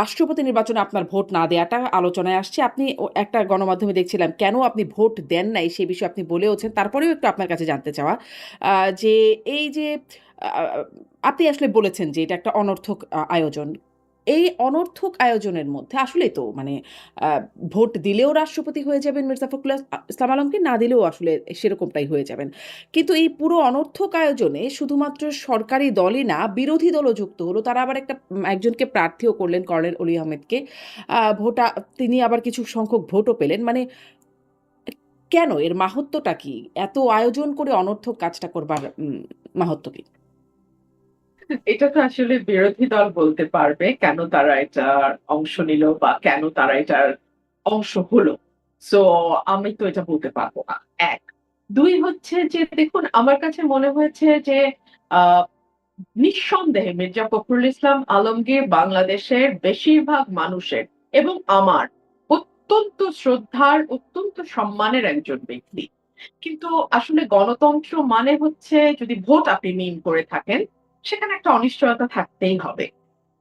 রাষ্ট্রপতি নির্বাচনে আপনার ভোট না দেয়াটা আলোচনায় আসছে। আপনি একটা গণমাধ্যমে দেখছিলাম কেন আপনি ভোট দেন নাই সে বিষয়ে আপনি বলেওছেন। তারপরেও একটু আপনার কাছে জানতে চাওয়া যে এই যে আ আপনি আসলে বলেছেন যে এটা একটা অনর্থক আয়োজন। এই অনর্থক আয়োজনের মধ্যে আসলেই তো মানে আ ভোট দিলেও রাষ্ট্রপতি হয়ে যাবেন মির্জা ফখরুল ইসলাম আলমগীর, না দিলেও আসলে সেরকমটাই হয়ে যাবেন। কিন্তু এই পুরো অনর্থক আয়োজনে শুধুমাত্র সরকারি দলই না, বিরোধী দলও যুক্ত হলো। তারা আবার একজনকে প্রার্থীও করলেন, কর্নেল অলি আহমেদকে। ভোটা তিনি আবার কিছু সংখ্যক ভোটও পেলেন। মানে কেন? এর মাহাত্ম্যটা কি? এত আয়োজন করে অনর্থক কাজটা করবার মাহাত্ম্য কি? এটা তো আসলে বিরোধী দল বলতে পারবে কেন তারা এটার অংশ নিল বা কেন তারা এটার অংশ হলো। সো আমি তো এটা বলতে পারবো না। এক। দুই হচ্ছে যে দেখুন আমার কাছে মনে হয়েছে যে আহ নিঃসন্দেহে মির্জা ফখরুল ইসলাম আলমগীর বাংলাদেশের বেশিরভাগ মানুষের এবং আমার অত্যন্ত শ্রদ্ধার, অত্যন্ত সম্মানের একজন ব্যক্তি। কিন্তু আসলে গণতন্ত্র মানে হচ্ছে যদি ভোট আপনি মিন করে থাকেন, সেখানে একটা অনিশ্চয়তা থাকতেই হবে।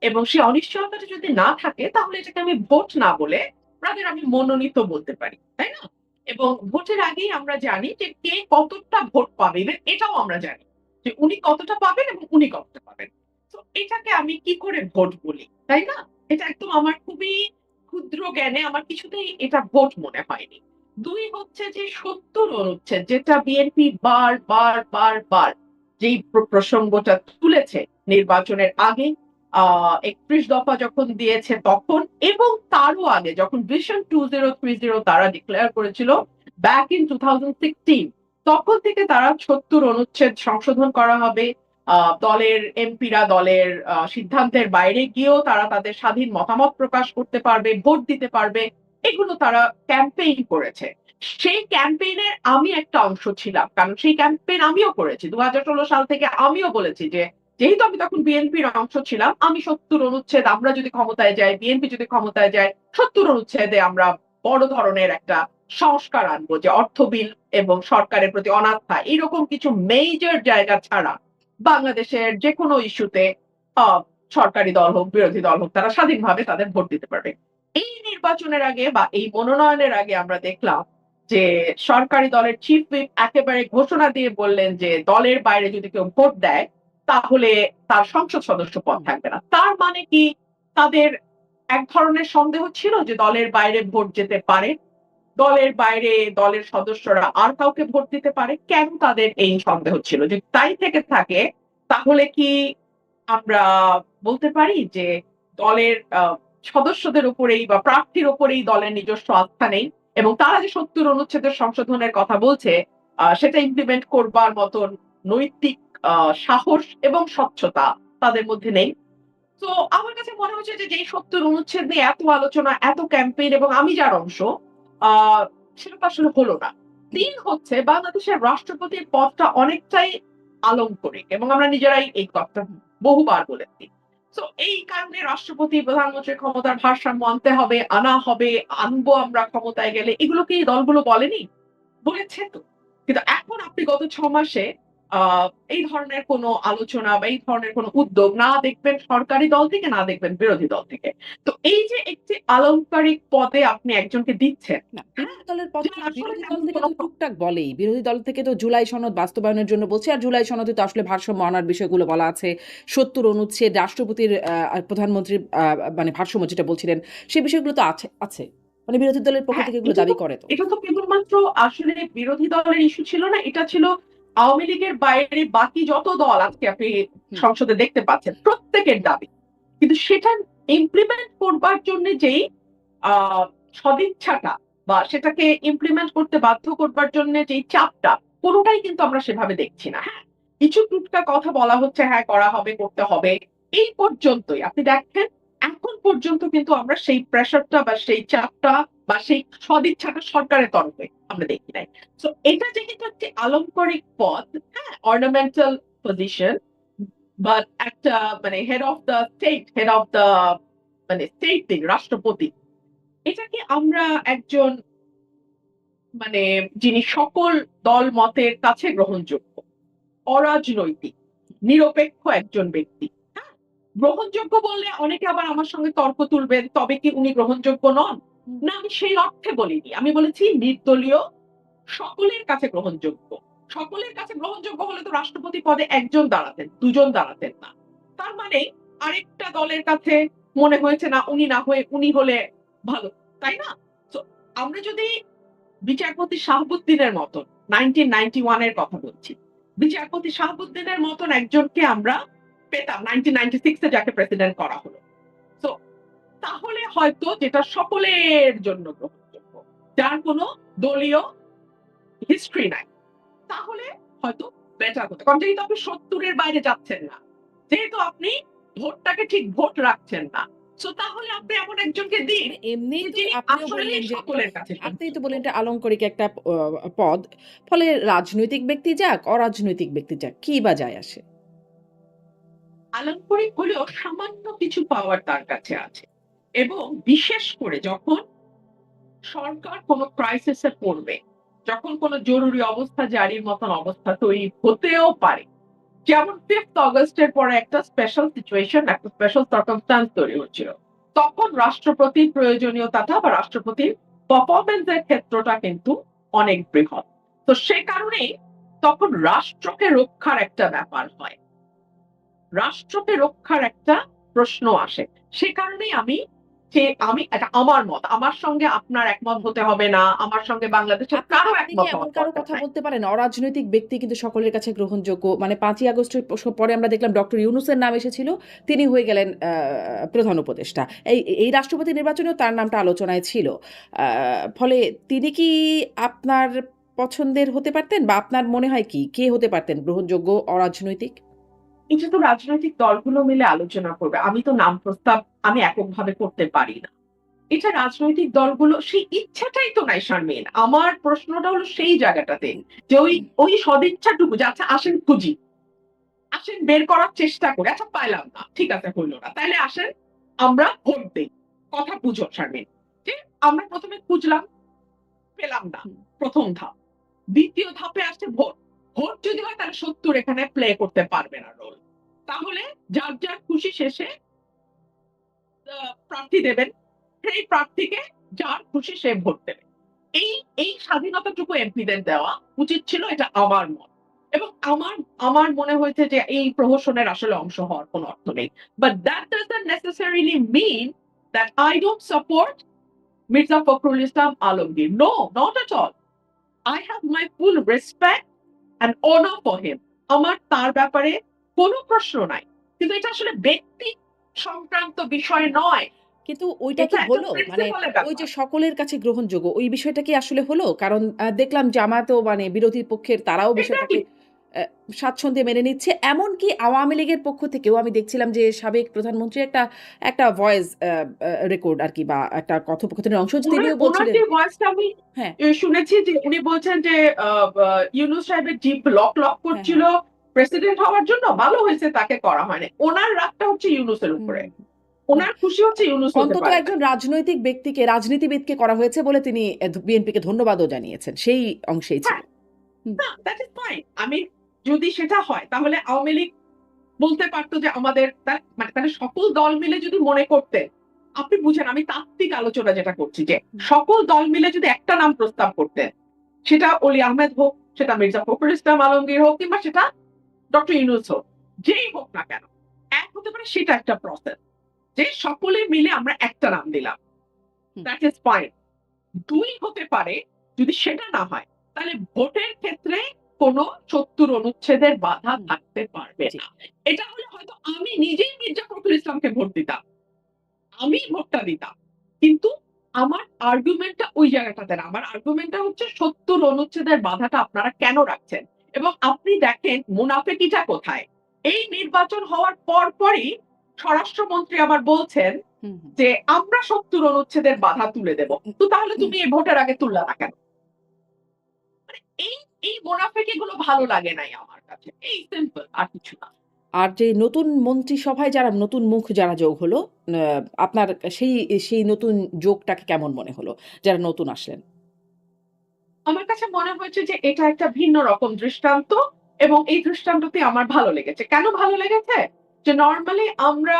এবং সেই অনিশ্চয়তাটা যদি না থাকে তাহলে এটাকে আমি ভোট না বলে রাদার আমি মনোনীত বলতে পারি। তাই না? এবং ভোটের আগেই আমরা জানি যে কে কতটা ভোট পাবে even এটাও আমরা জানি। যে উনি কতটা পাবেন এবং উনি কতটা পাবেন। তো এটাকে আমি কি করে ভোট বলি? তাই না? এটা একদম আমার খুবই ক্ষুদ্র জ্ঞানে আমার কিছুতেই এটা ভোট মনে হয়নি। ২ হচ্ছে যে ৭০ অনুচ্ছেদ যেটা বিএনপি বার যেই প্রসঙ্গটা তুলেছে নির্বাচনের আগে ৩১ দফা যখন দিয়েছে তখন এবং তারও আগে যখন ভিশন 2030 তারা ডিক্লেয়ার করেছিল ব্যাক ইন 2016 তখন থেকে তারা ৭০ অনুচ্ছেদ সংশোধন করা হবে। দলের এমপিরা দলের সিদ্ধান্তের বাইরে গিয়েও তারা তাদের স্বাধীন মতামত প্রকাশ করতে পারবে, ভোট দিতে পারবে। এগুলো তারা ক্যাম্পেইন করেছে। সেই ক্যাম্পেইনের আমি একটা অংশ ছিলাম। কারণ সেই ক্যাম্পেইন আমিও করেছি। ২০১৬ সাল থেকে আমিও বলেছি যে যেহেতু আমি তখন বিএনপির অংশ ছিলাম, আমি ৭০ অনুচ্ছেদ আমরা যদি ক্ষমতায় যাই, বিএনপি যদি ক্ষমতায় যায়, ৭০ অনুচ্ছেদে আমরা বড় ধরনের একটা সংস্কার আনবো যে অর্থ বিল এবং সরকারের প্রতি অনাস্থা এরকম কিছু মেজর জায়গা ছাড়া বাংলাদেশের যেকোনো ইস্যুতে আ সরকারি দল হোক, বিরোধী দল হোক তারা স্বাধীনভাবে তাদের ভোট দিতে পারবে। এই নির্বাচনের আগে বা এই মনোনয়নের আগে আমরা দেখলাম যে সরকারি দলের চিফ হুইপ একেবারে ঘোষণা দিয়ে বললেন যে দলের বাইরে যদি কেউ ভোট দেয় তাহলে তার সংসদ সদস্য পদ থাকবে না। তার মানে কি তাদের এক ধরনের সন্দেহ ছিল যে দলের বাইরে ভোট যেতে পারে। দলের বাইরে দলের সদস্যরা আর কাউকে ভোট দিতে পারে। কেন তাদের এই সন্দেহ ছিল? যদি তাই থেকে থাকে তাহলে কি আমরা বলতে পারি যে দলের সদস্যদের উপরেই বা প্রার্থীর উপরেই দলের নিজস্ব আস্থা নেই এবং তারা যে ৭০ অনুচ্ছেদের সংশোধনের কথা বলছে সেটা ইমপ্লিমেন্ট করবার মতন নৈতিক সাহস এবং স্বচ্ছতা তাদের মধ্যে নেই। তো আমার কাছে মনে হচ্ছে যে যেই ৭০ অনুচ্ছেদ নিয়ে এত আলোচনা, এত ক্যাম্পেইন এবং আমি যার অংশ আ সেটা তো আসলে হলো না। ৩ হচ্ছে বাংলাদেশের রাষ্ট্রপতির পদটা অনেকটাই আলংকরিক এবং আমরা নিজেরাই এই কথাটা বহুবার বলেছি। সো এই কারণে রাষ্ট্রপতি প্রধানমন্ত্রীর ক্ষমতার ভারসাম্য আনতে হবে, আনা হবে, আনবো আমরা ক্ষমতায় গেলে। এগুলো কি এই দলগুলো বলেনি? বলেছে তো। কিন্তু এখন আপনি গত ৬ মাসে আ এই ধরনের কোনো আলোচনা বা এই ধরনের কোনো উদ্যোগ না দেখবেন সরকারি দল থেকে, না দেখবেন বিরোধী দল থেকে। তো এই যে একটি আলংকারিক পদে আপনি একজনকে দিচ্ছেন, না, হ্যাঁ? বিরোধী দলের পদ যার আসলে বিরোধী দল তেমন থেকে কোনো তো টুকটাক বলেই। বিরোধী দল থেকে তো জুলাই সনদ বাস্তবায়নের জন্য বলছে। আর জুলাই সনদে তো আসলে ভারসাম্য আনার বিষয়গুলো বলা আছে। ৭০ অনুচ্ছেদ রাষ্ট্রপতির প্রধানমন্ত্রীর মানে ভারসাম্য যেটা বলছিলেন, সে বিষয়গুলো তো আছে। মানে বিরোধী দলের পক্ষ হ্যাঁ, থেকে এগুলো দাবি করে তো। এটা তো কেবলমাত্র আসলে বিরোধী দলের ইস্যু ছিল না। এটা ছিল আওয়ামী লীগের বাইরে বাকি যত দল আজকে আপনি হুম। সংসদে দেখতে পাচ্ছেন প্রত্যেকের দাবি। কিন্তু সেটা ইমপ্লিমেন্ট করবার জন্য যেই আ সদিচ্ছাটা বা সেটাকে ইমপ্লিমেন্ট করতে বাধ্য করবার জন্য যেই চাপটা কোনটাই কিন্তু আমরা সেভাবে দেখছি না। হ্যাঁ? কিছু টুকটাক কথা বলা হচ্ছে হ্যাঁ করা হবে, করতে হবে। এই পর্যন্তই। আপনি দেখেন এখন পর্যন্ত কিন্তু আমরা সেই প্রেশারটা বা সেই চাপটা বা সেই সদিচ্ছাটা সরকারের তরফে আমরা দেখি নাই। সো এটা যেহেতু একটি আলংকারিক পদ, হ্যাঁ? অর্নামেন্টাল পজিশন বাট একটা মানে head of the state, head of the মানে স্টেট যিনি রাষ্ট্রপতি। এটাকে আমরা একজন মানে যিনি সকল দল মতের কাছে গ্রহণযোগ্য, অরাজনৈতিক, নিরপেক্ষ একজন ব্যক্তি। হ্যাঁ? গ্রহণযোগ্য বললে অনেকে আবার আমার সঙ্গে তর্ক তুলবেন, তবে কি উনি গ্রহণযোগ্য নন? হুম। না, আমি সেই অর্থে বলিনি। আমি বলেছি নির্দলীয় সকলের কাছে গ্রহণযোগ্য। সকলের কাছে গ্রহণযোগ্য হলে তো রাষ্ট্রপতি পদে একজন দাঁড়াতেন, দুজন দাঁড়াতেন না। তার মানে আরেকটা দলের কাছে মনে হয়েছে না উনি না হয়ে উনি হলে ভালো। তাই না? তো আমরা যদি বিচারপতি শাহাবুদ্দিনের মতন 1991 এর কথা বলছি। বিচারপতি শাহাবুদ্দিনের মতন একজনকে আমরা পেতাম 1996 এ যাকে প্রেসিডেন্ট করা হলো। তো তাহলে হয়তো যেটা সকলের জন্য গ্রহণযোগ্য, যার কোনো দলীয় হিস্ট্রি নাই। তাহলে হয়তো বেটার হতো। কারণ যেহেতু আপনি ৭০ এর বাইরে যাচ্ছেন না। যেহেতু আপনি ভোটটাকে ঠিক ভোট রাখছেন না। সো তাহলে আপনি এমন একজনকে দিন মানে এমনিই যে তো যিনি আপনিও আসলেই বললেন যে সকলের কাছে আপনিই তো গ্রহণযোগ্য। বললেন এটা আলংকরিক একটা পদ। ফলে রাজনৈতিক ব্যক্তি যাক, অরাজনৈতিক ব্যক্তি যাক, কি বা যায় আসে? আলংকরিক হলেও সামান্য কিছু পাওয়ার তার কাছে আছে। এবং বিশেষ করে যখন সরকার কোন ক্রাইসিস এ পড়বে, যখন কোন জরুরি অবস্থা জারির মতন অবস্থা তৈরি হতেও পারে। যেমন 5th অগাস্টের পরে একটা স্পেশাল সিচুয়েশন, একটা স্পেশাল সার্কামস্ট্যান্স তৈরি হচ্ছিল। তখন রাষ্ট্রপতির প্রয়োজনীয়তাটা বা রাষ্ট্রপতির পারফরম্যান্স এর ক্ষেত্রটা কিন্তু অনেক বৃহৎ। তো সে কারণেই তখন রাষ্ট্রকে রক্ষার একটা ব্যাপার হয়। রাষ্ট্রকে রক্ষার একটা প্রশ্ন আসে। সে কারণেই এটা আমার মত। আমার সঙ্গে আপনার একমত হুম। হতে হবে না। আমার সঙ্গে বাংলাদেশের আপনি কারো আপনি কি একমত এমন হওয়ার কারো দরকার কথা নাই। বলতে পারেন? অরাজনৈতিক ব্যক্তি কিন্তু সকলের কাছে গ্রহণযোগ্য। মানে ৫ই আগস্টের পরে আমরা দেখলাম ডক্টর ইউনূসের নাম এসেছিল। তিনি হয়ে গেলেন প্রধান উপদেষ্টা। এই রাষ্ট্রপতি নির্বাচনেও তার নামটা আলোচনায় ছিল। আ ফলে তিনি কি আপনার পছন্দের হতে পারতেন? বা আপনার মনে হয় কি? কে হতে পারতেন গ্রহণযোগ্য অরাজনৈতিক? এটা তো রাজনৈতিক দলগুলো মিলে আলোচনা করবে। আমি তো নাম প্রস্তাব আমি এককভাবে করতে পারি না। এটা রাজনৈতিক দলগুলো সেই ইচ্ছাটাই তো নাই শারমিন। আমার প্রশ্নটা হলো সেই জায়গাটাতে যে ওই সদিচ্ছাটুকু যে আচ্ছা আসেন খুঁজি। আসেন বের করার চেষ্টা করি। আচ্ছা পাইলাম না। ঠিক আছে হইল না। তাইলে আসেন আমরা ভোট দেই। কথা বুঝো শারমিন। যে আমরা ১ম এ খুঁজলাম, পেলাম না। হুম। ১ম ধাপ। ২য় ধাপে আসছে ভোট। ভোট যদি হয় তাহলে ৭০ এখানে প্লে করতে পারবে না রোল। তাহলে যার খুশি শেষে আ প্রার্থী দেবেন। সেই প্রার্থীকে যার খুশি সে ভোট দেবে। এই এই স্বাধীনতাটুকু এমপিদের দেওয়া উচিত ছিল, এটা আমার মত। এবং আমার মনে হয়েছে যে এই প্রহসনের আসলে অংশ হওয়ার কোন অর্থ নেই। But that doesn't necessarily mean that I don't support Mirza Fakhrul Islam Alamgir. No, not at all. I have my full respect and honor for him. আমার তার ব্যাপারে কোনো প্রশ্ন নাই। কিন্তু এটা আসলে ব্যক্তি সংক্রান্ত বিষয় নয়। কিন্তু ওইটা এটা কি একটা হলো? মানে প্রিন্সিপাল এর ওই যে ব্যাপার। সকলের কাছে গ্রহণযোগ্য, ওই বিষয়টা কি আসলে হলো? কারণ দেখলাম জামায়াতও মানে বিরোধী পক্ষের তারাও বিষয়টাকে এক্সাক্টলি। অ্যা স্বাচ্ছন্দ্যে মেনে নিচ্ছে। এমনকি আওয়ামী লীগের পক্ষ থেকেও আমি দেখছিলাম যে সাবেক প্রধানমন্ত্রী একটা ভয়েস রেকর্ড আরকি বা একটা কথোপকথনের অংশ তিনিও উনার বলছিলেন যে ভয়েসটা আমি হ্যাঁ, শুনেছি যে উনি বলছেন যে আ বা ইউনূস সাহেবের জিভ লক হ্যাঁ, করছিল হ্যাঁ। প্রেসিডেন্ট হওয়ার জন্য। ভালো হয়েছে তাকে করা হয়নি। উনার রাগটা হচ্ছে ইউনূসের হুম, উপরে। না উনার খুশি হচ্ছে ইউনূস হতে অন্তত পারে নাই। একজন রাজনৈতিক ব্যক্তিকে, রাজনীতিবিদকে করা হয়েছে বলে তিনি বিএনপিকে ধন্যবাদও জানিয়েছেন। সেই অংশেই ছিল। হ্যাঁ, হুম, না দ্যাট ইস ফাইন। আমি যদি সেটা হয় তাহলে আওয়ামী লীগ বলতে পারত যে আমাদের মানে তাহলে সকল দল মিলে যদি মনে করতেন, আপনি বুঝেন আমি তাত্ত্বিক আলোচনা যেটা করছি যে হুম, সকল দল মিলে যদি একটা নাম প্রস্তাব করতেন, সেটা অলি আহমেদ হোক, সেটা মির্জা ফখরুল ইসলাম আলমগীর হোক কিংবা সেটা ডক্টর ইউনূস হোক, যেই হোক না কেন, এক হতে পারে সেটা একটা প্রসেস। যে সকলে মিলে আমরা একটা নাম দিলাম। হুম, দ্যাট ইস ফাইন। ২ হতে পারে যদি সেটা না হয়, তাহলে ভোটের ক্ষেত্রে কোন ৭০ অনুচ্ছেদের বাধা হুম, থাকতে পারবে জি। না। এটা হলে হয়তো আমি নিজেই মির্জা ফখরুল ইসলামকে ভোট দিতাম। আমি ভোটটা দিতাম। কিন্তু আমার আর্গুমেন্টটা ওই জায়গাটাতে না। আমার আর্গুমেন্টটা হচ্ছে ৭০ অনুচ্ছেদের বাধাটা আপনারা কেন রাখছেন? এবং আপনি দেখেন মুনাফিকিটা কোথায়? এই নির্বাচন হওয়ার পরই স্বরাষ্ট্রমন্ত্রী আবার বলছেন হুম, হুম। যে, "আমরা ৭০ অনুচ্ছেদের বাধা তুলে দেব।" তো তাহলে তুমি এই ভোটের আগে তুললা না কেন? মানে এই এই মুনাফিকিগুলো ভালো লাগে নাই আমার কাছে। এই সিম্পল আর কিছু না। আর যে নতুন মন্ত্রিসভায় যারা নতুন মুখ যারা যোগ হলো, আ আপনার সেই সেই নতুন যোগটাকে কেমন মনে হলো? যারা নতুন আসলেন? আমার কাছে মনে হয়েছে যে এটা একটা ভিন্ন রকম দৃষ্টান্ত এবং এই দৃষ্টান্তটি আমার ভালো লেগেছে। কেন ভালো লেগেছে? যে নরমালি আমরা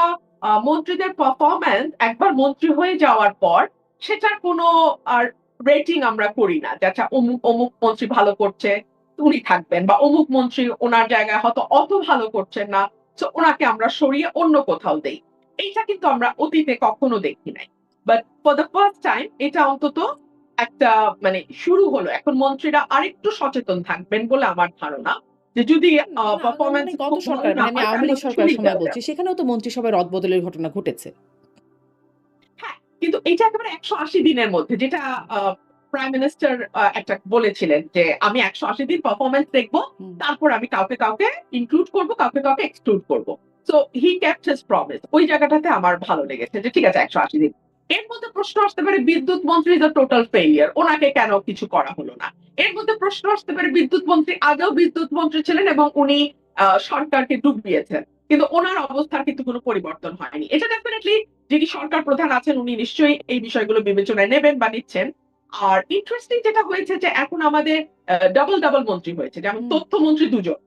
মন্ত্রীদের পারফরম্যান্স একবার মন্ত্রী হয়ে যাওয়ার পর সেটার কোনো আর রেটিং আমরা করি না যে আচ্ছা অমুক অমুক মন্ত্রী ভালো করছে উনি থাকবেন, বা অমুক মন্ত্রী ওনার জায়গায় হয়তো অত ভালো করছেন না, তো ওনাকে আমরা সরিয়ে অন্য কোথাও দেই। এইটা কিন্তু আমরা অতীতে কখনো দেখি নাই। But for the first time এটা অন্তত একটা মানে শুরু হলো। এখন মন্ত্রীরা আরেকটু সচেতন থাকবেন বলে আমার ধারণা। যে যদি না, পারফরম্যান্স মানে গত খুব ভালো সরকার না মানে আমি হয় আওয়ামী তাহলে লীগ হয়তো সরকারের সরিয়ে সময় দেওয়া বলছি। যায়। সেখানেও তো মন্ত্রিসভায় রদবদলের ঘটনা ঘটেছে। হ্যাঁ, কিন্তু এটা একেবারে ১৮০ দিনের মধ্যে যেটা আ প্রাইম মিনিস্টার একটা বলেছিলেন যে, "আমি ১৮০ দিন পারফরম্যান্স দেখব। হুম। তারপর আমি কাউকে ইনক্লুড করব, কাউকে এক্সক্লুড করব।" So he kept his promise. ওই জায়গাটাতে আমার ভালো লেগেছে যে ঠিক আছে ১৮০ দিন। এর মধ্যে প্রশ্ন আসতে পারে বিদ্যুৎ মন্ত্রী ইস আ টোটাল ফেইলিউর। উনাকে কেন কিছু করা হলো না? এর মধ্যে প্রশ্ন আসতে পারে বিদ্যুৎ মন্ত্রী আগেও বিদ্যুৎ মন্ত্রী ছিলেন এবং উনি সরকারকে ডুবিয়েছেন। কিন্তু উনার অবস্থার কিন্তু কোনো পরিবর্তন হয়নি। এটা ডেফিনিটলি যিনি সরকার প্রধান আছেন উনি নিশ্চয়ই এই বিষয়গুলো বিবেচনায় নেবেন বা নিচ্ছেন। আর ইন্টারেস্টিং যেটা হয়েছে যে এখন আমাদের ডাবল মন্ত্রী হয়েছে। যেমন হুম, তথ্যমন্ত্রী ২ জন।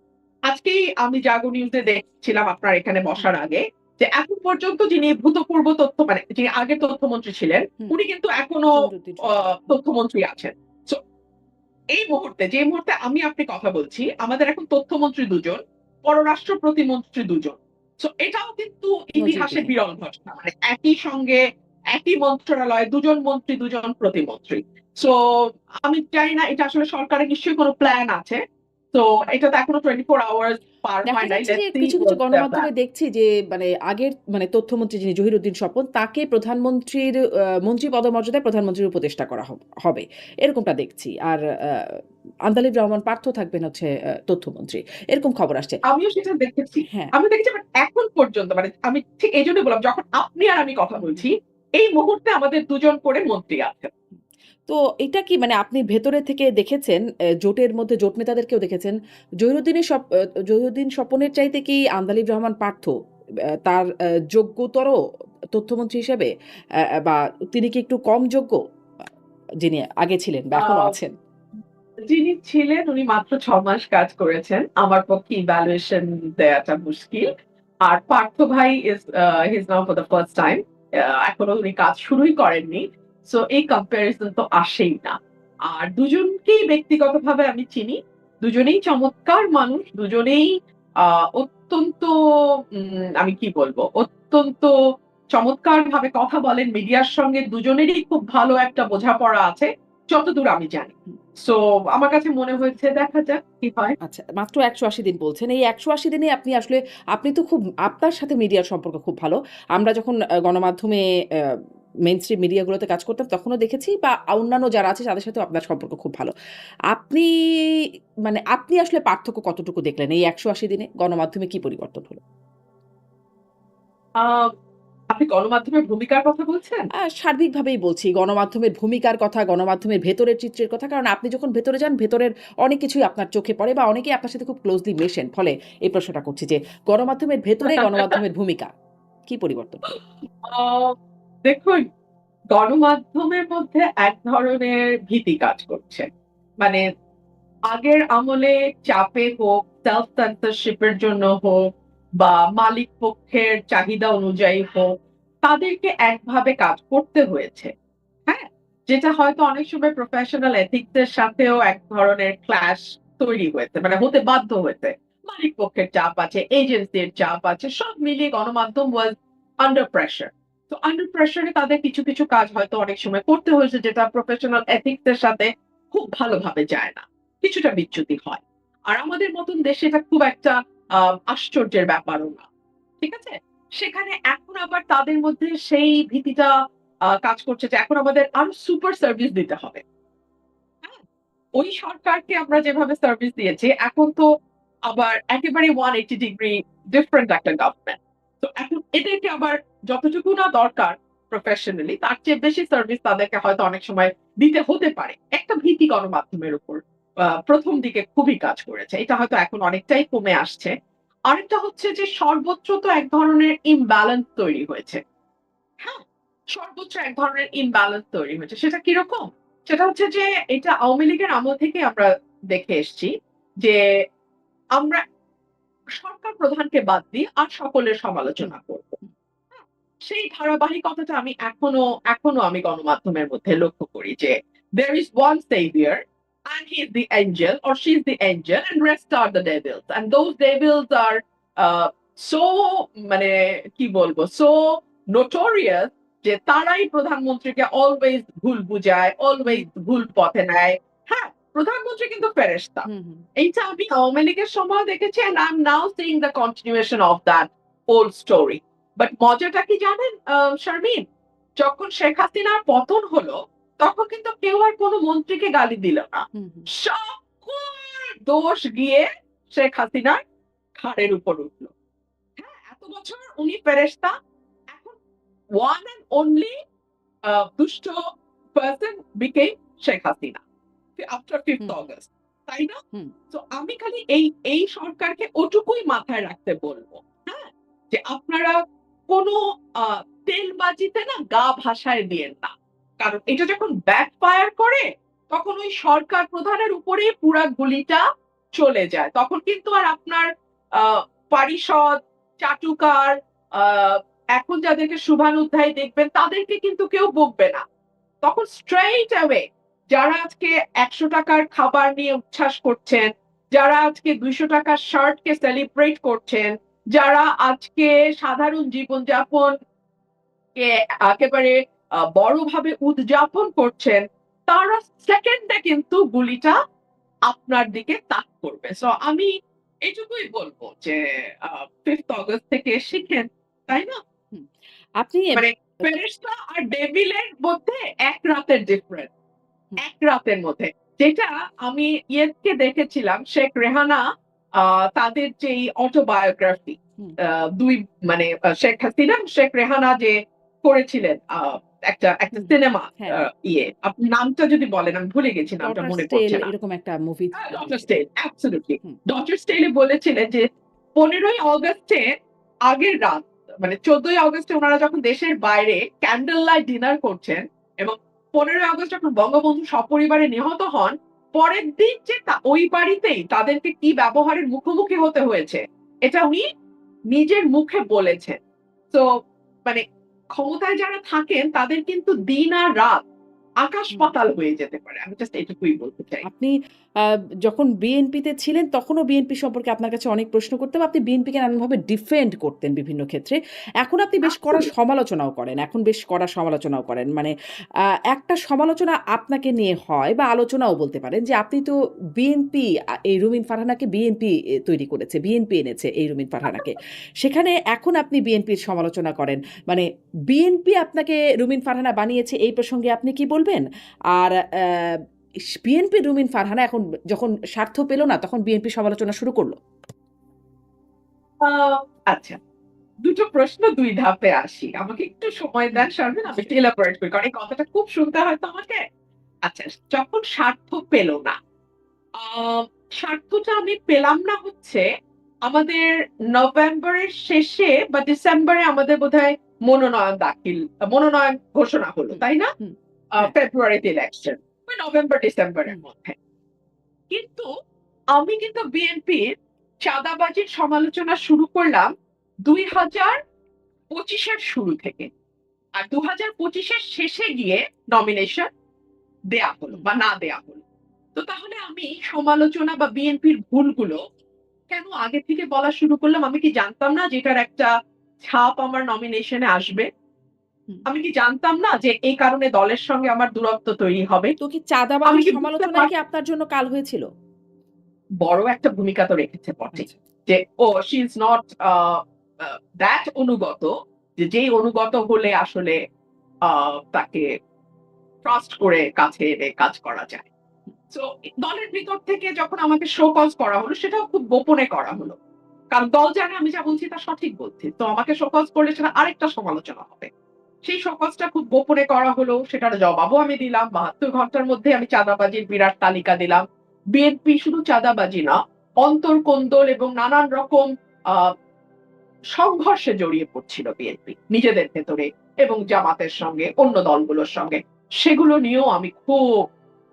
আজকেই আমি জাগো নিউজে দেখছিলাম আপনার এখানে হুম, বসার আগে যে এখন পর্যন্ত যিনি ভূতপূর্ব তথ্য মানে যিনি আগে তথ্যমন্ত্রী ছিলেন হুম। উনি কিন্তু এখনো জহিরুদ্দিন আ স্বপন। হুম, তথ্যমন্ত্রী আছেন। সো এই মুহূর্তে যে মুহূর্তে আমি আপনি কথা বলছি, আমাদের এখন তথ্যমন্ত্রী ২ জন, পররাষ্ট্র প্রতিমন্ত্রী ২ জন। সো এটাও কিন্তু ইতিহাসে নজিরবিহীন। বিরল ঘটনা। মানে একই সঙ্গে একই মন্ত্রণালয়ে ২ জন মন্ত্রী, ২ জন প্রতিমন্ত্রী। সো আমি জানি না এটা আসলে সরকারের নিশ্চয়ই কোনো প্ল্যান আছে। তো এটা তো এখনো 24 আওয়ার্স পার দেখা হয় নাই। যাচ্ছে যে লেটস সি কিছু হোয়াটস দেয়ার গণমাধ্যমে প্ল্যান। দেখছি যে মানে আগের মানে তথ্যমন্ত্রী যিনি জহিরুদ্দিন স্বপন তাকে প্রধানমন্ত্রীর মন্ত্রী পদমর্যাদায় প্রধানমন্ত্রীর উপদেষ্টা করা হবে। এরকমটা দেখছি। আর আন্দালিব রহমান পার্থ থাকবেন হচ্ছে তথ্যমন্ত্রী। এরকম খবর আসছে। আমিও সেটা দেখেছি। হ্যাঁ। আমিও দেখেছি বাট এখন পর্যন্ত মানে আমি ঠিক এইজন্যই বললাম যখন আপনি আর আমি কথা হুম, হুম, বলছি, হুম। এই মুহূর্তে আমাদের ২ জন করে মন্ত্রী আছেন। তো এটা কি মানে আপনি ভেতরে থেকে দেখেছেন জোটের মধ্যে জোট নেতাদেরকেও দেখেছেন। জহিরুদ্দিন স্বপনের চাইতে কি আন্দালিব রহমান পার্থ তার যোগ্যতর তথ্যমন্ত্রী হিসেবে বা তিনি কি একটু কম যোগ্য? যিনি আগে ছিলেন বা আ এখনো আছেন? যিনি ছিলেন উনি মাত্র ৬ মাস কাজ করেছেন। আমার পক্ষে ইভ্যালুয়েশন দেয়াটা মুশকিল। আর পার্থ ভাই he is now for the first time. এখনো উনি কাজ শুরুই করেননি। সো এই কম্প্যারিজন তো আসেই না। আর দুজনকেই ব্যক্তিগতভাবে আমি চিনি। দুজনেই চমৎকার মানুষ। দুজনেই আ অত্যন্ত আমি কি বলবো? অত্যন্ত চমৎকারভাবে কথা বলেন মিডিয়ার সঙ্গে দুজনেরই খুব ভালো একটা বোঝাপড়া আছে, যতদূর আমি জানি। হুম। সো আমার কাছে মনে হয়েছে দেখা যাক কি হয়। আচ্ছা, মাত্র ১৮০ দিন বলছেন। এই ১৮০ দিনে আপনি আসলে আপনি তো খুব আপনার সাথে মিডিয়ার সম্পর্ক খুব ভালো। আমরা যখন গণমাধ্যমে মেইনস্ট্রিম মিডিয়াগুলোতে কাজ করতাম তখনও দেখেছি বা অন্যান্য যারা আছে তাদের সাথেও আপনার সম্পর্ক খুব ভালো। আপনি মানে আপনি আসলে পার্থক্য কতটুকু দেখলেন এই ১৮০ দিনে গণমাধ্যমে কি পরিবর্তন হলো? আ আপনি গণমাধ্যমের ভূমিকার কথা বলছেন? সার্বিকভাবেই বলছি গণমাধ্যমের ভূমিকার কথা, গণমাধ্যমের ভেতরের চিত্রের কথা। কারণ আপনি যখন ভেতরে যান ভেতরের অনেক কিছুই আপনার চোখে পড়ে বা অনেকেই আপনার সাথে খুব ক্লোজলি মেশেন। ফলে এই প্রশ্নটা করছি যে গণমাধ্যমের ভেতরে গণমাধ্যমের ভূমিকা কি পরিবর্তন হলো? আ দেখুন গণমাধ্যমের মধ্যে এক ধরনের ভীতি কাজ করছে। মানে আগের আমলে চাপে হোক, সেলফ সেন্সরশিপ এর জন্য হোক বা মালিক পক্ষের চাহিদা অনুযায়ী হোক, তাদেরকে একভাবে কাজ করতে হয়েছে। হ্যাঁ? যেটা হয়তো অনেক সময় প্রফেশনাল এথিক্স এর সাথেও এক ধরনের ক্লাশ তৈরি হয়েছে। মানে হতে বাধ্য হয়েছে। মালিক পক্ষের চাপ আছে, এজেন্সির চাপ আছে। সব মিলিয়ে গণমাধ্যম ওয়াজ আন্ডার প্রেশার। তো আন্ডার প্রেশার এ তাদের কিছু কাজ হয়তো অনেক সময় করতে হয়েছে যেটা প্রফেশনাল এথিক্স এর সাথে খুব ভালোভাবে যায় না। কিছুটা বিচ্যুতি হয়। আর আমাদের মতন দেশে এটা খুব একটা আ আশ্চর্যের ব্যাপারও না। ঠিক আছে? সেখানে এখন আবার তাদের মধ্যে সেই ভীতিটা কাজ করছে যে এখন আমাদের আরো সুপার সার্ভিস দিতে হবে। হ্যাঁ? ওই সরকারকে আমরা যেভাবে সার্ভিস দিয়েছি এখন তো আবার একেবারে 180 ডিগ্রি ডিফারেন্ট একটা গভর্নমেন্ট। তো এখন এদেরকে আবার যতটুকু না দরকার প্রফেশনালি তার চেয়ে বেশি সার্ভিস তাদেরকে হয়তো অনেক সময় দিতে হতে পারে। একটা ভীতি গণমাধ্যমের উপর ১ম দিকে খুবই কাজ করেছে। এটা হয়তো এখন অনেকটাই কমে আসছে। আরেকটা হচ্ছে যে সর্বোচ্চ তো এক ধরনের ইমব্যালেন্স তৈরি হয়েছে। হ্যাঁ? সর্বোচ্চ এক ধরনের ইমব্যালেন্স তৈরি হয়েছে। সেটা কিরকম? সেটা হচ্ছে যে এটা আওয়ামী লীগের আমল থেকেই আমরা দেখে এসছি যে আমরা সরকার প্রধানকে বাদ দিয়ে আর সকলের সমালোচনা করব। হ্যাঁ? সেই ধারাবাহিকতাটা আমি এখনো আমি গণমাধ্যমের মধ্যে লক্ষ্য করি যে there is one savior and he is the angel or she is the angel and rest are the devils and those devils are so মানে কি বলবো so notorious যে তারাই প্রধানমন্ত্রীকে অলওয়েজ ভুল বুঝায়, হুম, অলওয়েজ ভুল পথে নেয়। হ্যাঁ, প্রধানমন্ত্রী কিন্তু ফেরেশতা। হুম, হুম, এইটা আমি আওয়ামী লীগের সময় দেখেছি and I'm now seeing the continuation of that old story. But মজাটা কি জানেন শারমিন? যখন শেখ হাসিনার পতন হলো, তখন কিন্তু কেউ আর কোনো মন্ত্রীকে গালি দিল না। হুম, হুম, সকল দোষ গিয়ে শেখ হাসিনার ঘাড়ের উপর উঠল। হ্যাঁ, এত বছর উনি ফেরেশতা। এখন one and only দুষ্ট person became Sheikh Hasina after 5th হুম, August, তাই না? হুম, তো আমি খালি এই সরকারকে ওটুকুই মাথায় রাখতে বলবো। হ্যাঁ? যে আপনারা কোনো আ তেলবাজিতে না গা ভাসায় দিয়েন না। কারণ এটা যখন ব্যাকফায়ার করে তখন ওই সরকার প্রধানের উপরেই পুরা গুলিটা চলে যায়। তখন কিন্তু আর আপনার আ পারিষদ, চাটুকার, আ এখন যাদেরকে শুভানুধ্যায়ী দেখবেন তাদেরকে কিন্তু কেউ বকবে না। তখন স্ট্রেইট অ্যাওয়ে যারা আজকে ৳১০০ র খাবার নিয়ে উচ্ছ্বাস করছেন, যারা আজকে ৳২০০ র শার্টকে সেলিব্রেট করছেন, যারা আজকে সাধারণ জীবনযাপনকে একেবারে বড়ভাবে উদযাপন করছেন, তারা সেকেন্ডে কিন্তু গুলিটা আপনার দিকে তাক করবে। সো আমি এটুকুই বলব যে 5th অগাস্ট থেকে শিখেন, তাই না? হুম। আপনি মানে ফেরেশতা আর ডেভিলের মধ্যে ১ রাতের ডিফারেন্স। হুম, ১ রাতের মধ্যে। যেটা আমি ইয়েকে দেখেছিলাম শেখ রেহানা আ তাদের যেই অটোবায়োগ্রাফি হুম, ২ মানে শেখ হাসিনা এবং শেখ রেহানা যে করেছিলেন একটা হুম, সিনেমা হ্যাঁ, আ ইয়ে আপনি নামটা যদি বলেন আমি ভুলে গেছি নামটা ডটার্স মনে টেল পড়ছে না। এরকম একটা মুভি ডক্টর হয়েছিল। Stein absolutely. হুম, ডক্টর স্টেইন বলেছিলেন যে ১৫ই অগাস্টে আগের রাত মানে ১৪ই অগাস্টে উনারা যখন দেশের বাইরে ক্যান্ডেল লাইট ডিনার করছেন এবং ১৫ই অগাস্ট যখন বঙ্গবন্ধু সপরিবারে নিহত হন, পরের দিন যে ওই বাড়িতেই তাদেরকে কি ব্যবহারের মুখোমুখি হতে হয়েছে, এটা উনি নিজের মুখে বলেছেন। তো মানে ক্ষমতায় যারা থাকেন তাদের কিন্তু দিন আর রাত আকাশ হুম। পাতাল হয়ে যেতে পারে। আমি জাস্ট এটুকুই বলতে চাই। আপনি আ যখন বিএনপিতে ছিলেন তখনও বিএনপি সম্পর্কে আপনার কাছে অনেক প্রশ্ন করতাম। আপনি বিএনপিকে নানানভাবে ডিফেন্ড করতেন বিভিন্ন ক্ষেত্রে। এখন আপনি বেশ কড়া অ্যাবসোলিউটলি। সমালোচনাও করেন। এখন বেশ কড়া সমালোচনাও করেন। মানে আ একটা সমালোচনা আপনাকে নিয়ে হয় বা আলোচনাও বলতে পারেন যে আপনি তো বিএনপি এই রুমিন ফারহানাকে বিএনপি তৈরি করেছে। বিএনপি এনেছে এই রুমিন ফারহানাকে। সেখানে এখন আপনি বিএনপির সমালোচনা করেন। মানে বিএনপি আপনাকে রুমিন ফারহানা বানিয়েছে এই প্রসঙ্গে আপনি কি বলবেন? আর বিএনপি রুমিন ফারহানা এখন যখন স্বার্থ পেল না, তখন বিএনপি সমালোচনা শুরু করল। আ আচ্ছা। ২ টো প্রশ্ন ২ ধাপে আসি। আমাকে একটু সময় হুম, দেন শারমিন, আমি একটু নিশ্চয়ই। এলাবোরেট করি। কারণ এই কথাটা খুব শুনতে হয়তো আমাকে। আচ্ছা, যখন স্বার্থ পেল না, আ স্বার্থটা আমি পেলাম না হচ্ছে আমাদের নভেম্বরের শেষে বা ডিসেম্বরে আমাদের বোধহয় মনোনয়ন ঘোষণা হলো, হুম, তাই না? হুম, হ্যাঁ, ফেব্রুয়ারিতে ইলেকশন। ওই নভেম্বর ডিসেম্বরের হুম, মধ্যে। কিন্তু আমি কিন্তু বিএনপির চাঁদাবাজির সমালোচনা শুরু করলাম ২০২৫ এর শুরু থেকে। আর ২০২৫ এর শেষে গিয়ে নমিনেশন দেয়া হলো হুম। বা না দেয়া হলো। তো তাহলে আমি সমালোচনা বা বিএনপির ভুলগুলো কেন আগে থেকে বলা শুরু করলাম? আমি কি জানতাম না যে এটার একটা ছাপ আমার নমিনেশনে আসবে? হুম। আমি কি জানতাম না যে এই কারণে দলের সঙ্গে আমার দূরত্ব তৈরি হবে? তো কি আমি চাঁদাবাজির কি বুঝতে সমালোচনাই কি আপনার জন্য কাল হয়েছিল? বড় একটা ভূমিকা তো রেখেছে বটে। আচ্ছা। যে she is not a a that অনুগত যেই অনুগত হলে আসলে আ তাকে ট্রাস্ট করে কাছে এনে কাজ করা যায়। সো দলের ভিতর থেকে যখন আমাকে শো কজ করা হলো সেটাও খুব গোপনে করা হুম, হলো। কারণ দল জানে আমি যা বলছি তা সঠিক বলছি। তো আমাকে শো কজ করলে সেটা আরেকটা সমালোচনা হবে। সেই শো কজটা খুব গোপনে করা হলো। সেটার জবাবও আমি দিলাম। ৭২ ঘন্টার মধ্যে আমি চাঁদাবাজির বিরাট তালিকা দিলাম। বিএনপি শুধু চাঁদাবাজি না, অন্তর্কোন্দল এবং নানান রকম আ সংঘর্ষে জড়িয়ে পড়ছিল বিএনপি নিজেদের ভেতরে এবং জামাতের সঙ্গে, অন্য দলগুলোর সঙ্গে। সেগুলো নিয়েও আমি খুব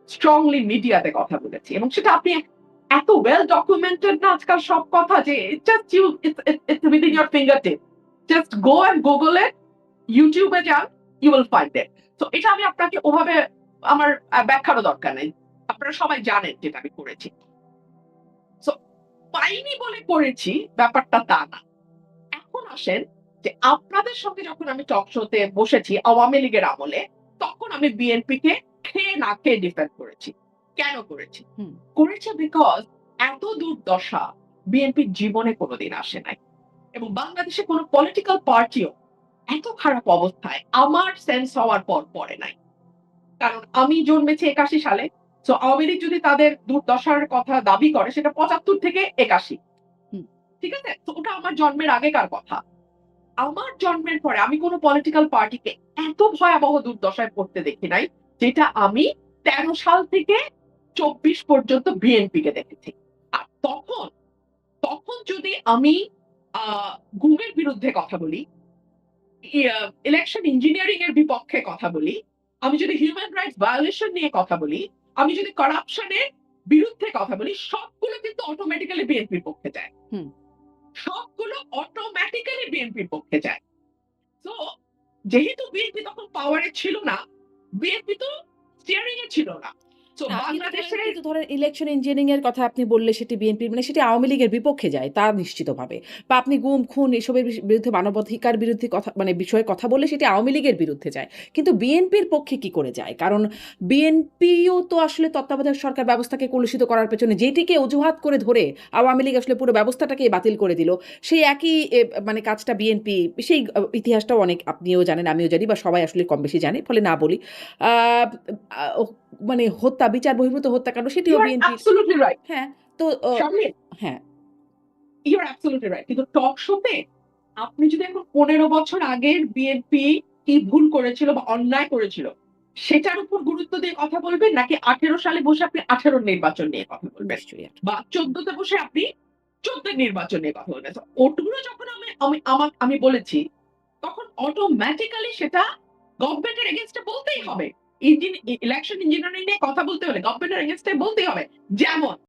স্ট্রংলি মিডিয়াতে কথা বলেছি এবং সেটা আপনি এত ওয়েল ডকুমেন্টেড না আজকাল সব কথা যে just you it's within your fingertip, just go and Google it, ইউটিউবে যান, ইউ উইল ফাইন্ড ইট। তো এটা আমি আপনাকে ওভাবে আমার ব্যাখ্যারও দরকার নেই, আপনারা সবাই জানেন যেটা আমি করেছি। সো পাইনি বলে করেছি ব্যাপারটা তা না। এখন আসেন যে আপনাদের সঙ্গে যখন আমি টক শোতে বসেছি আওয়ামী লীগের আমলে, তখন আমি বিএনপি কে খেয়ে না খেয়ে ডিফেন্ড করেছি। কেন করেছি? হুম। করেছি বিকজ এত দুর্দশা বিএনপির জীবনে কোনোদিন আসে নাই, এবং বাংলাদেশে কোনো পলিটিক্যাল পার্টিও এত খারাপ অবস্থায় আমার সেন্স হওয়ার পর পড়ে নাই। কারণ আমি জন্মেছি ৮১ সালে। সো আওয়ামী লীগ যদি তাদের দুর্দশার কথা দাবি করে সেটা ৭৫ থেকে ৮১। হুম। ঠিক আছে? তো ওটা আমার জন্মের আগেকার কথা। আমার জন্মের পরে আমি কোন পলিটিক্যাল পার্টিকে এত ভয়াবহ দুর্দশায় পড়তে দেখি নাই, যেটা আমি ১৩ সাল থেকে ২৪ পর্যন্ত বিএনপি কে দেখেছি। আর তখন তখন যদি আমি গুমের বিরুদ্ধে কথা বলি, ইলেকশন ইঞ্জিনিয়ারিং এর বিপক্ষে কথা বলি, আমি যদি হিউম্যান রাইটস ভায়োলেশন নিয়ে কথা বলি, আমি যদি করাপশনের বিরুদ্ধে কথা বলি, সবগুলো কিন্তু অটোমেটিক্যালি বিএনপির পক্ষে যায়। হুম। সবগুলো অটোমেটিক্যালি বিএনপির পক্ষে যায়। তো যেহেতু বিএনপি তখন পাওয়ারে ছিল না, বিএনপি তো স্টিয়ারিং এ ছিল না। তো না, বাংলাদেশের কিন্তু ধরেন ইলেকশন ইঞ্জিনিয়ারিং এর কথা আপনি বললে সেটি বিএনপির মানে সেটি আওয়ামী লীগের বিপক্ষে যায় তা নিশ্চিতভাবে। বা আপনি গুম, খুন এসবের বিরুদ্ধে মানবাধিকার বিরুদ্ধে কথা মানে বিষয়ে কথা বললে সেটি আওয়ামী লীগের বিরুদ্ধে যায়। কিন্তু বিএনপির পক্ষে কি করে যায়? কারণ বিএনপিও তো আসলে তত্ত্বাবধায়ক সরকার ব্যবস্থাকে কলুষিত করার পেছনে যেটিকে অজুহাত করে ধরে আওয়ামী লীগ আসলে পুরো ব্যবস্থাটাকেই বাতিল করে দিল। সেই একই মানে কাজটা বিএনপি সেই ইতিহাসটাও অনেক আপনিও জানেন, আমিও জানি বা সবাই আসলে কম বেশি জানে। ফলে না বলি। আ আ মানে হত্যা, বিচার বহির্ভূত হত্যাকাণ্ড ইউ সেটিও আর বিএনপির। Absolutely right. হ্যাঁ, তো শারমিন, হ্যাঁ, ইউ আর অ্যাবসোলিউটলি রাইট। কিন্তু টক শোতে আপনি যদি এখন ১৫ বছর আগের বিএনপি কি ভুল করেছিল বা অন্যায় করেছিল, সেটার উপর গুরুত্ব দিয়ে কথা বলবেন, নাকি ১৮ সালে বসে আপনি ১৮ র নির্বাচন নিয়ে কথা বলবেন? নিশ্চয়ই। বা ১৪ তে বসে আপনি ১৪ র নির্বাচন নিয়ে কথা বলবেন। তো ওগুলো যখন আমি বলেছি, তখন অটোমেটিক্যালি সেটা গভর্নমেন্টের এগেইনস্ট এ বলতেই হবে। ইলেকশন ইঞ্জিনিয়ারিং নিয়ে কথা বলতে হলে গভর্নমেন্টের এগেইনস্ট এ বলতেই হবে। যেমন